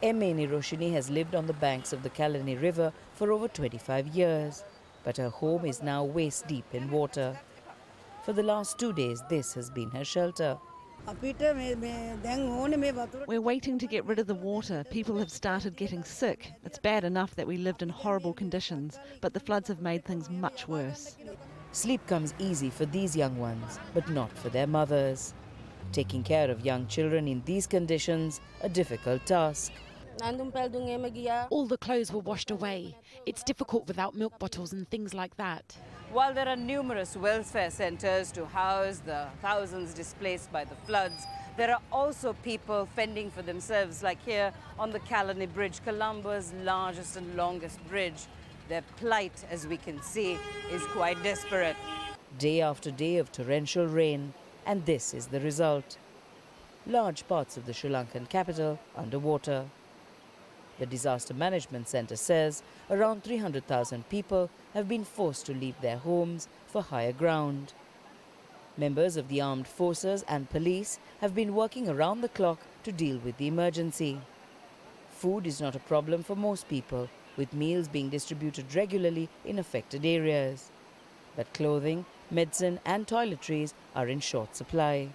Eme Roshini has lived on the banks of the Kelani River for over 25 years, but her home is now waist deep in water. For the last 2 days, this has been her shelter. We're waiting to get rid of the water. People have started getting sick. It's bad enough that we lived in horrible conditions, but the floods have made things much worse. Sleep comes easy for these young ones, but not for their mothers. Taking care of young children in these conditions, a difficult task. All the clothes were washed away. It's difficult without milk bottles and things like that. While there are numerous welfare centres to house the thousands displaced by the floods, there are also people fending for themselves, like here on the Kelani Bridge, Colombo's largest and longest bridge. Their plight, as we can see, is quite desperate. Day after day of torrential rain, and this is the result. Large parts of the Sri Lankan capital underwater. The Disaster Management Centre says around 300,000 people have been forced to leave their homes for higher ground. Members of the armed forces and police have been working around the clock to deal with the emergency. Food is not a problem for most people, with meals being distributed regularly in affected areas. But clothing, medicine and toiletries are in short supply.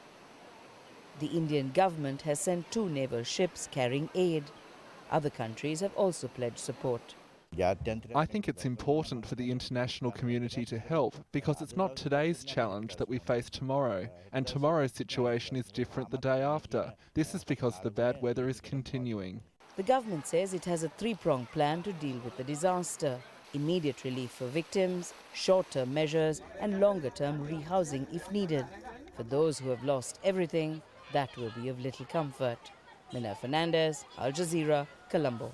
The Indian government has sent 2 naval ships carrying aid. Other countries have also pledged support. I think it's important for the international community to help because it's not today's challenge that we face tomorrow, and tomorrow's situation is different the day after. This is because the bad weather is continuing. The government says it has a 3-pronged plan to deal with the disaster. Immediate relief for victims, short-term measures and longer-term rehousing if needed. For those who have lost everything, that will be of little comfort. Minelle Fernandez, Al Jazeera, Colombo.